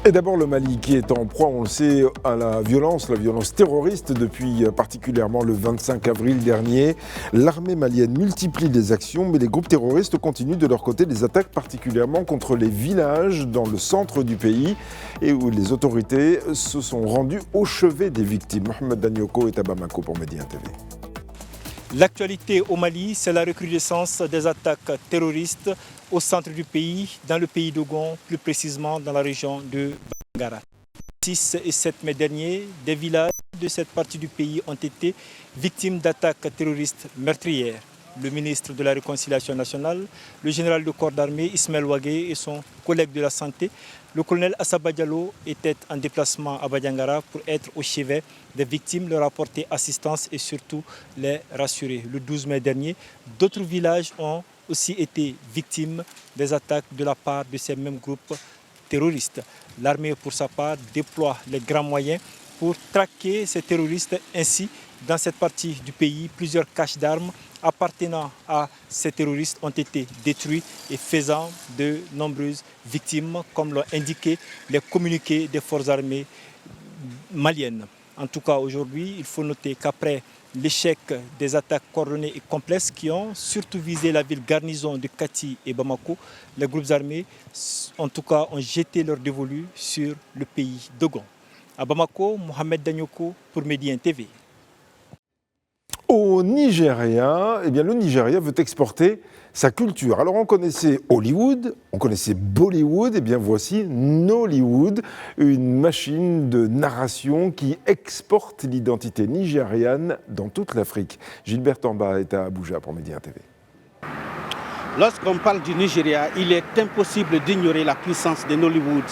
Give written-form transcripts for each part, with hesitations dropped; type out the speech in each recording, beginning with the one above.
Et d'abord le Mali qui est en proie, on le sait, à la violence terroriste depuis particulièrement le 25 avril dernier. L'armée malienne multiplie les actions, mais les groupes terroristes continuent de leur côté des attaques particulièrement contre les villages dans le centre du pays et où les autorités se sont rendues au chevet des victimes. Mohamed Danyoko est à Bamako pour Média TV. L'actualité au Mali, c'est la recrudescence des attaques terroristes au centre du pays, dans le pays d'Ogon, plus précisément dans la région de Bangara. 6 et 7 mai dernier, des villages de cette partie du pays ont été victimes d'attaques terroristes meurtrières. Le ministre de la Réconciliation nationale, le général de corps d'armée Ismaël Ouagué et son collègue de la santé, le colonel Assaba Diallo, étaient en déplacement à Badiangara pour être au chevet des victimes, leur apporter assistance et surtout les rassurer. Le 12 mai dernier, d'autres villages ont aussi été victimes des attaques de la part de ces mêmes groupes terroristes. L'armée, pour sa part, déploie les grands moyens pour traquer ces terroristes. Ainsi, dans cette partie du pays, plusieurs caches d'armes appartenant à ces terroristes ont été détruits et faisant de nombreuses victimes, comme l'ont indiqué les communiqués des forces armées maliennes. En tout cas, aujourd'hui, il faut noter qu'après l'échec des attaques coordonnées et complexes qui ont surtout visé la ville garnison de Kati et Bamako, les groupes armés, en tout cas, ont jeté leur dévolu sur le pays d'Ogon. À Bamako, Mohamed Danyoko pour Média TV. Au Nigeria, le Nigeria veut exporter sa culture. Alors on connaissait Hollywood, on connaissait Bollywood, et bien voici Nollywood, une machine de narration qui exporte l'identité nigériane dans toute l'Afrique. Gilbert Tamba est à Abuja pour Média TV. Lorsqu'on parle du Nigeria, il est impossible d'ignorer la puissance de Nollywood.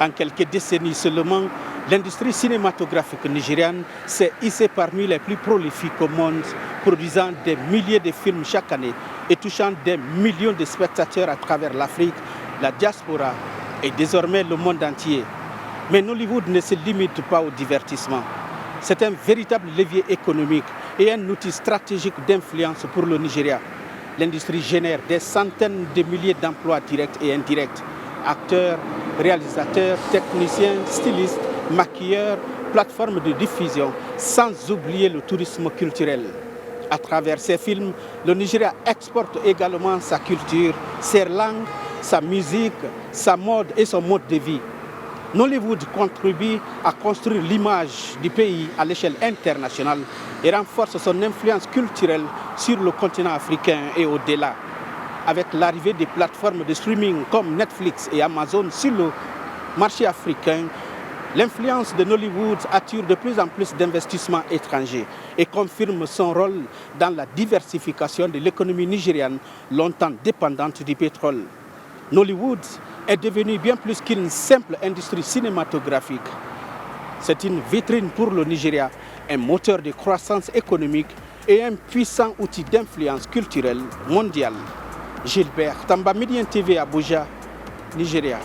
En quelques décennies seulement, l'industrie cinématographique nigériane s'est hissée parmi les plus prolifiques au monde, produisant des milliers de films chaque année et touchant des millions de spectateurs à travers l'Afrique, la diaspora et désormais le monde entier. Mais Nollywood ne se limite pas au divertissement. C'est un véritable levier économique et un outil stratégique d'influence pour le Nigeria. L'industrie génère des centaines de milliers d'emplois directs et indirects. Acteurs, réalisateurs, techniciens, stylistes, maquilleurs, plateformes de diffusion, sans oublier le tourisme culturel. À travers ces films, le Nigeria exporte également sa culture, ses langues, sa musique, sa mode et son mode de vie. Nollywood contribue à construire l'image du pays à l'échelle internationale et renforce son influence culturelle sur le continent africain et au-delà. Avec l'arrivée des plateformes de streaming comme Netflix et Amazon sur le marché africain, l'influence de Nollywood attire de plus en plus d'investissements étrangers et confirme son rôle dans la diversification de l'économie nigériane, longtemps dépendante du pétrole. Nollywood est devenu bien plus qu'une simple industrie cinématographique. C'est une vitrine pour le Nigeria, un moteur de croissance économique et un puissant outil d'influence culturelle mondiale. Gilbert Tamba, Média TV, Abuja, Nigeria.